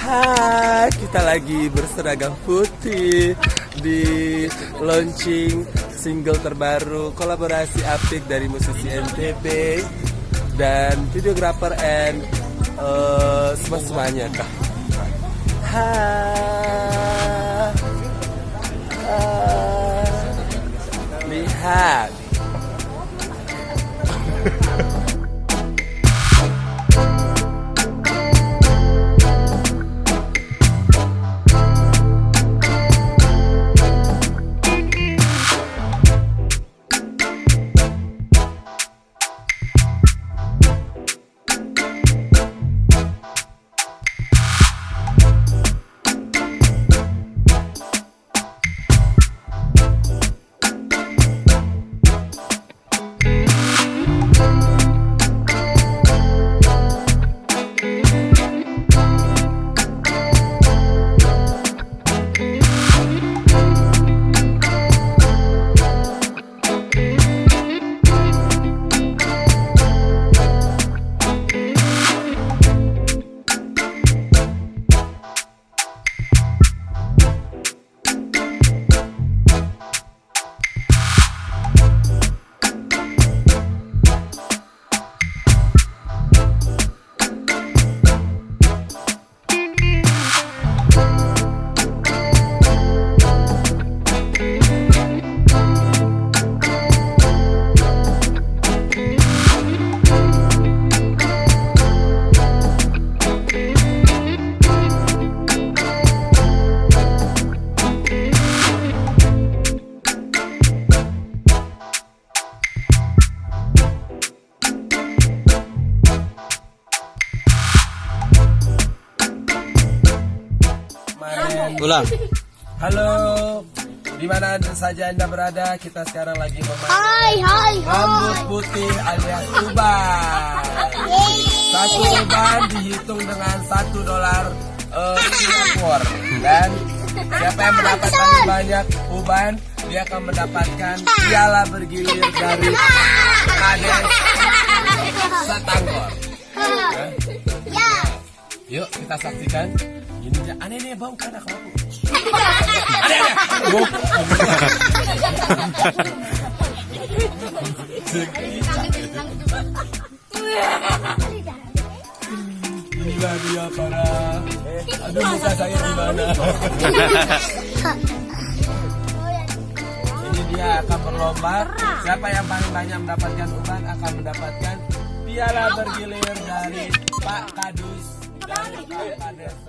Hai, kita lagi berseragam putih di launching single terbaru kolaborasi apik dari musisi NTB dan videographer and semuanya kah. Lihat. Ulang. Halo, di mana saja Anda berada, kita sekarang lagi Hai. rambut putih alias uban. Satu uban dihitung dengan $1 Singapura. Dan siapa yang mendapatkan banyak uban, dia akan mendapatkan piala bergilir dari Kades Setanggor. Yuk kita saksikan. Ini aja aneh bau kan aku. Aneh. Inilah dia para. Aduh muka saya di mana? Ini dia akan berlomba. Siapa yang paling banyak mendapatkan uban akan mendapatkan piala bergilir dari Pak Kadus dan Pak Kades.